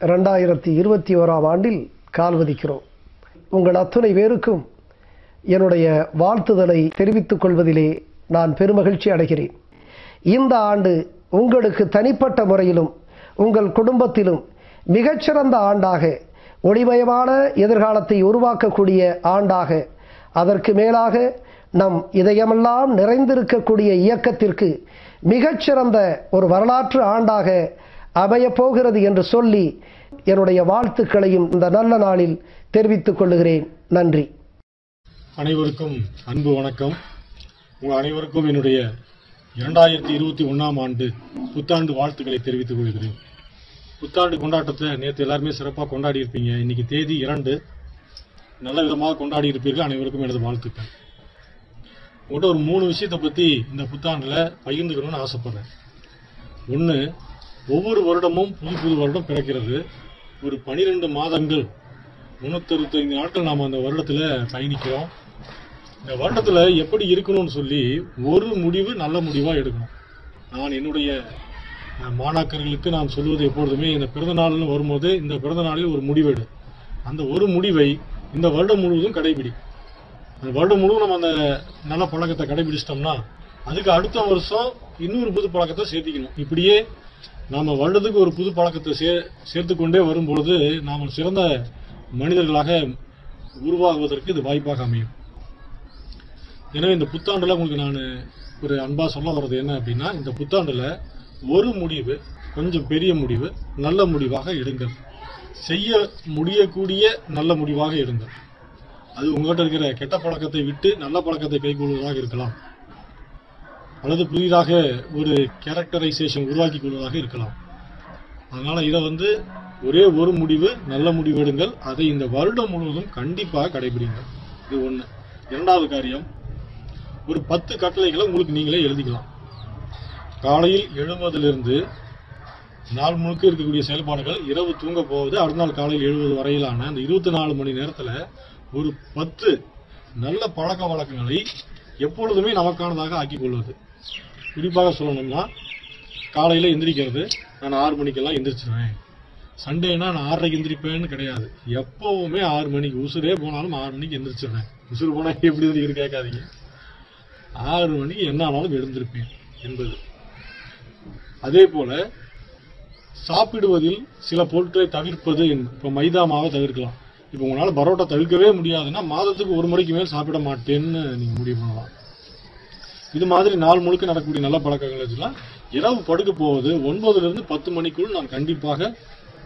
2021 ஆண்டில் கால்வதிக்கிறோம். உங்கள் அத்துணை பேருக்கும் என்னுடைய வாழ்த்துதலை தெரிவித்துக் கொள்வதிலே நான் பெருமகிழ்ச்சி அடைகிறேன். இந்த ஆண்டு உங்களுக்கு தனிப்பட்ட முறையிலும் உங்கள் குடும்பத்திலும் மிகச்சிறந்த ஆண்டாக, ஒளிமயமான எதிர்காலத்தை உருவாக்கக்கூடிய ஆண்டாக, அதற்கு மேலாக நம் இதயமெல்லாம் நிறைந்திருக்கக்கூடிய இயக்கத்திற்கு மிகச்சிறந்த ஒரு வரலாற்று ஆண்டாக அமையப்போகிறது என்று சொல்லி என்னுடைய வாழ்த்துக்களையும் இந்த நல்ல நாளில் தெரிவித்துக் கொள்கிறேன். நன்றி. அனைவருக்கும் அன்பு வணக்கம். உங்கள் அனைவருக்கும் என்னுடைய 2021 ஆண்டு புத்தாண்டு வாழ்த்துக்களை தெரிவித்துக் கொள்கிறேன். புத்தாண்டு கொண்டாட்டத்தை நேற்று எல்லாருமே சிறப்பாக கொண்டாடி இருப்பீங்க. இன்னைக்கு தேதி 2, நல்ல விதமாக கொண்டாடி இருப்பீர்கள். அனைவருக்கும் எனது வாழ்த்துக்கள். உங்கள்கிட்ட ஒரு 3 விஷயத்தை பற்றி இந்த புத்தாண்டில் பகிர்ந்துக்கணும்னு ஆசைப்படுறேன். ஒன்று, ஒவ்வொரு வருடமும் புது வருடம் பிறக்கிறது. ஒரு 12 மாதங்கள் 365 நாட்கள் நாம் அந்த வருடத்தில் பயணிக்கிறோம். இந்த வருடத்தில் எப்படி இருக்கணும்னு சொல்லி ஒரு முடிவு நல்ல முடிவாக எடுக்கணும். நான் என்னுடைய மாணாக்கர்களுக்கு நான் சொல்வது எப்பொழுதுமே, இந்த பிறந்த நாள்னு வரும்போது இந்த பிறந்த நாளில் ஒரு முடிவெடு. அந்த ஒரு முடிவை இந்த வருடம் முழுவதும் கடைபிடி. அந்த வருடம் முழுவதும் நம்ம அந்த நல்ல பழக்கத்தை கடைபிடிச்சிட்டோம்னா அதுக்கு அடுத்த வருஷம் இன்னொரு புது பழக்கத்தை சேர்த்திக்கணும். இப்படியே நாம் வருடத்துக்கு ஒரு புது பழக்கத்தை சேர்த்து கொண்டே வரும்பொழுது நாம் சிறந்த மனிதர்களாக உருவாகுவதற்கு இது வாய்ப்பாக அமையும். எனவே இந்த புத்தாண்டில் உங்களுக்கு நான் ஒரு அன்பா சொல்ல வர்றது என்ன அப்படின்னா, இந்த புத்தாண்டில் ஒரு முடிவு, கொஞ்சம் பெரிய முடிவு, நல்ல முடிவாக எடுங்கள். செய்ய முடியக்கூடிய நல்ல முடிவாக எடுங்கள். அது உங்கள்கிட்ட இருக்கிற கெட்ட பழக்கத்தை விட்டு நல்ல பழக்கத்தை கைக்கொள்வதாக இருக்கலாம், அல்லது புதிதாக ஒரு கேரக்டரைசேஷன் உருவாக்கி கொள்வதாக இருக்கலாம். அதனால இதை ஒரே ஒரு முடிவு, நல்ல முடிவு எடுங்கள். அதை இந்த வருடம் முழுவதும் கண்டிப்பாக கடைபிடிங்கள். இது ஒன்று. இரண்டாவது காரியம், ஒரு 10 கட்டளைகளை உங்களுக்கு நீங்களே எழுதிக்கலாம். காலையில் எழுவதிலிருந்து நாள் முழுக்க இருக்கக்கூடிய செயல்பாடுகள், இரவு தூங்க போவது, அடுத்த நாள் காலையில் எழுவது வரையிலான அந்த 24 மணி நேரத்தில் ஒரு 10 நல்ல பழக்க வழக்கங்களை எப்பொழுதுமே நமக்கானதாக ஆக்கிக் கொள்வது. குறிப்பாக சொல்லணும்னா, காலையில் எந்திரிக்கிறது, நான் 6 மணிக்கெல்லாம் எந்திரிச்சிருவேன். சண்டேனா நான் 6:30க்கு எந்திரிப்பேன்னு கிடையாது. எப்பவுமே 6 மணிக்கு, உசுரே போனாலும் 6 மணிக்கு எந்திரிச்சிருவேன். உசுறு போனால் எப்படி இருக்கு கேட்காதீங்க. 6 மணிக்கு என்ன ஆனாலும் எழுந்திருப்பேன் என்பது. அதே போல சாப்பிடுவதில் சில பொருட்களை தவிர்ப்பது. இப்போ மைதா மாவை தவிர்க்கலாம். இப்போ உங்களால் பரோட்டா தவிர்க்கவே முடியாதுன்னா மாதத்துக்கு ஒரு முறைக்கு மேல் சாப்பிட மாட்டேன்னு நீங்கள் முடிவு பண்ணலாம். இது மாதிரி நாள் முழுக்க நடக்கக்கூடிய நல்ல பழக்கங்கள் இதெல்லாம். இரவு படுக்க போவது 9லிருந்து 10 மணிக்குள் நான் கண்டிப்பாக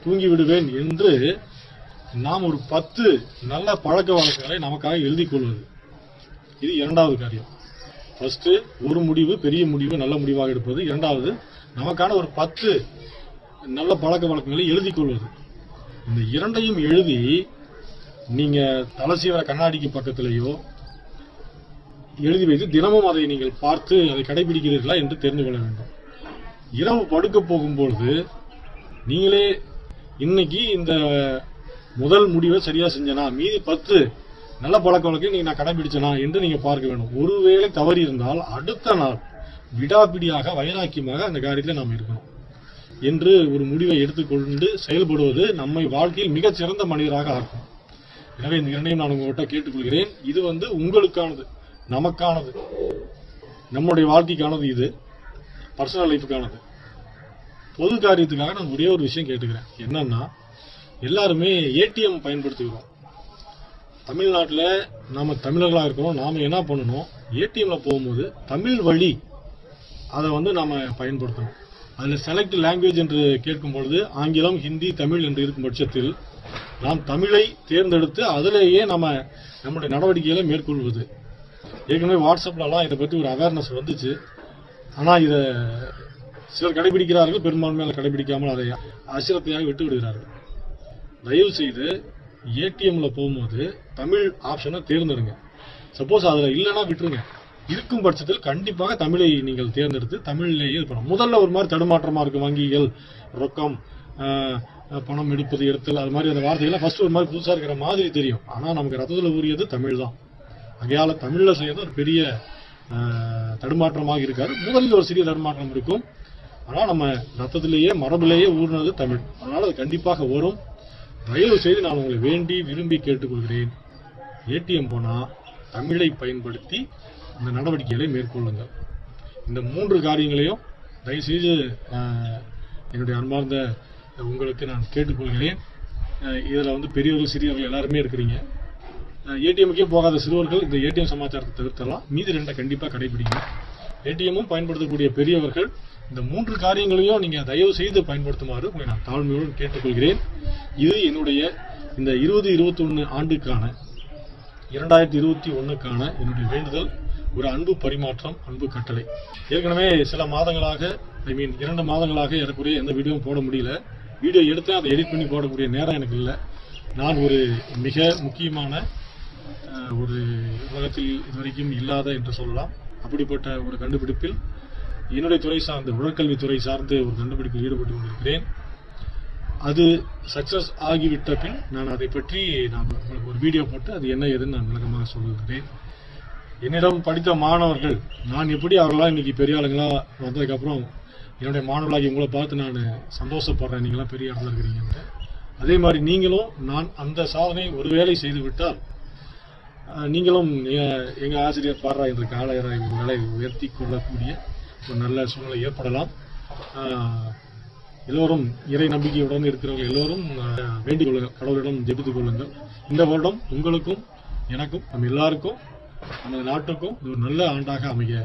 தூங்கி விடுவேன் என்று நாம் ஒரு 10 நல்ல பழக்க வழக்கங்களை நமக்காக எழுதி கொள்வது. இது இரண்டாவது காரியம். ஃபர்ஸ்ட், ஒரு முடிவு, பெரிய முடிவு, நல்ல முடிவாக எடுப்பது. இரண்டாவது, நமக்கான ஒரு 10 நல்ல பழக்க வழக்கங்களை எழுதி கொள்வது. இந்த இரண்டையும் எழுதி நீங்க தலசீவர கண்ணாடிக்கு பக்கத்திலேயோ எழுதி வைத்து தினமும் அதை நீங்கள் பார்த்து அதை கடைபிடிக்கிறீர்களா என்று தெரிந்து கொள்ள வேண்டும். இரவு படுக்க போகும்பொழுது நீங்களே இன்னைக்கு இந்த முதல் முடிவை சரியா செஞ்சனா, மீதி 10 நல்ல பழக்க வழக்கம் நீங்க நான் கடைபிடிச்சனா என்று நீங்க பார்க்க வேண்டும். ஒருவேளை தவறி இருந்தால் அடுத்த நாள் விடாபிடியாக வைராக்கியமாக அந்த காரியத்தில் நாம் இருக்கணும் என்று ஒரு முடிவை எடுத்துக்கொண்டு செயல்படுவது நம்மை வாழ்க்கையில் மிகச் சிறந்த மனிதராக ஆக்கும். எனவே இந்த இரண்டையும் நான் உங்கள்கிட்ட கேட்டுக்கொள்கிறேன். இது உங்களுக்கானது, நமக்கானது, நம்முடைய வாழ்க்கைக்கானது. இது பர்சனல் லைஃபுக்கானது. பொது காரியத்துக்காக நான் ஒரே ஒரு விஷயம் கேட்டுக்கிறேன். என்னன்னா, எல்லாருமே ஏடிஎம் பயன்படுத்துகிறோம். தமிழ்நாட்டில் நாம தமிழர்களாக இருக்கிறோம். நாம என்ன பண்ணணும், ஏடிஎம்ல போகும்போது தமிழ் வழி அதை நாம பயன்படுத்தணும். அதில் செலக்ட் லாங்குவேஜ் என்று கேட்கும் பொழுது ஆங்கிலம், ஹிந்தி, தமிழ் என்று இருக்கும் பட்சத்தில் நாம் தமிழை தேர்ந்தெடுத்து அதிலேயே நம்முடைய நடவடிக்கைகளை மேற்கொள்வது. ஏற்கனவே வாட்ஸ்அப்லலாம் இதை பற்றி ஒரு அவேர்னஸ் வந்துச்சு. ஆனால் இதை சிலர் கடைபிடிக்கிறார்கள், பெரும்பான்மையாக கடைபிடிக்காமல் அதை அசிரத்தையாக விட்டு விடுகிறார்கள். தயவு செய்து ஏடிஎம்ல போகும்போது தமிழ் ஆப்ஷனை தேர்ந்தெடுங்க. சப்போஸ் அதில் இல்லைன்னா விட்டுருங்க. இருக்கும் பட்சத்தில் கண்டிப்பாக தமிழை நீங்கள் தேர்ந்தெடுத்து தமிழிலேயே இது பண்ணணும். முதல்ல ஒரு மாதிரி தடுமாற்றமா இருக்கும். வங்கிகள், ரொக்கம், பணம் எடுப்பது, எடுத்தல், அது மாதிரி அந்த வார்த்தைகள்லாம் ஃபர்ஸ்ட் ஒரு மாதிரி புதுசாக இருக்கிற மாதிரி தெரியும். ஆனால் நமக்கு ரத்தத்தில் ஊறியது தமிழ் தான். ஆகையால தமிழில் செய்யறது ஒரு பெரிய தடுமாற்றமாக இருக்காது. முதலில் ஒரு சிறிய தடுமாற்றம் இருக்கும். ஆனால் நம்ம ரத்தத்திலேயே மரபிலேயே ஊர்னது தமிழ். அதனால அது கண்டிப்பாக வரும். தயவு செய்து நான் உங்களை வேண்டி விரும்பி கேட்டுக்கொள்கிறேன். ஏடிஎம் போனா தமிழை பயன்படுத்தி இந்த நடவடிக்கைகளை மேற்கொள்ளுங்கள். இந்த 3 காரியங்களையும் தயவுசெய்து என்னுடைய அன்பார்ந்த உங்களுக்கு நான் கேட்டுக்கொள்கிறேன். இதில் பெரியவர்கள் சிறியவர்கள் எல்லாருமே இருக்கிறீங்க. ஏடிஎம்முக்கே போகாத சிறுவர்கள் இந்த ஏடிஎம் சமாச்சாரத்தை தவிர்த்தலாம். மீதி 2 கண்டிப்பாக கடைபிடிங்க. ஏடிஎம்மும் பயன்படுத்தக்கூடிய பெரியவர்கள் இந்த 3 காரியங்களையும் நீங்க தயவு செய்து பயன்படுத்துமாறு உங்களை நான் தாழ்மையோடு கேட்டுக்கொள்கிறேன். இது என்னுடைய இந்த 2021 ஆண்டுக்கான 2021க்கான என்னுடைய வேண்டுதல், ஒரு அன்பு பரிமாற்றம், அன்பு கட்டளை. ஏற்கனவே சில மாதங்களாக 2 மாதங்களாக ஏறக்குறைய எந்த வீடியோவும் போட முடியல. வீடியோ எடுத்து அதை எடிட் பண்ணி போடக்கூடிய நேரம் எனக்கு இல்லை. நான் ஒரு மிக முக்கியமான ஒரு உலகத்தில் இதுவரைக்கும் இல்லாத என்று சொல்லலாம் அப்படிப்பட்ட ஒரு கண்டுபிடிப்பில் என்னுடைய துறை சார்ந்து உடற்கல்வித்துறை சார்ந்து ஒரு கண்டுபிடிப்பில் ஈடுபட்டு கொண்டிருக்கிறேன். அது சக்சஸ் ஆகிவிட்ட பின் நான் அதை பற்றி நான் உங்களுக்கு ஒரு வீடியோ போட்டு அது என்ன ஏதுன்னு நான் விளக்கமாக சொல்லுகிறேன். என்னிடம் படித்த மாணவர்கள் நான் எப்படி அவர்களாம் இன்னைக்கு பெரிய ஆளுங்களா வந்ததுக்கப்புறம் என்னுடைய மாணவர்களாகி உங்களை பார்த்து நான் சந்தோஷப்படுறேன், நீங்களாம் பெரிய இடத்துல இருக்கிறீங்க. அதே மாதிரி நீங்களும் நான் அந்த சாதனை ஒருவேளை செய்து விட்டால் நீங்களும் எங்க ஆசிரியர் பாடுறா என்ற காலையரை ஒரு வேலை உயர்த்தி கொள்ளக்கூடிய ஒரு நல்ல சூழ்நிலை ஏற்படலாம். எல்லோரும் இறை நம்பிக்கையுடன் இருக்கிறவர்கள் எல்லோரும் வேண்டிக் கொள்ளுங்கள், கடவுளிடம் ஜெபித்துக் கொள்ளுங்கள். இந்த வருடம் உங்களுக்கும் எனக்கும் நம் எல்லாருக்கும் நமது நாட்டுக்கும் ஒரு நல்ல ஆண்டாக அமைய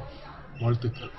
வாழ்த்துக்கள்.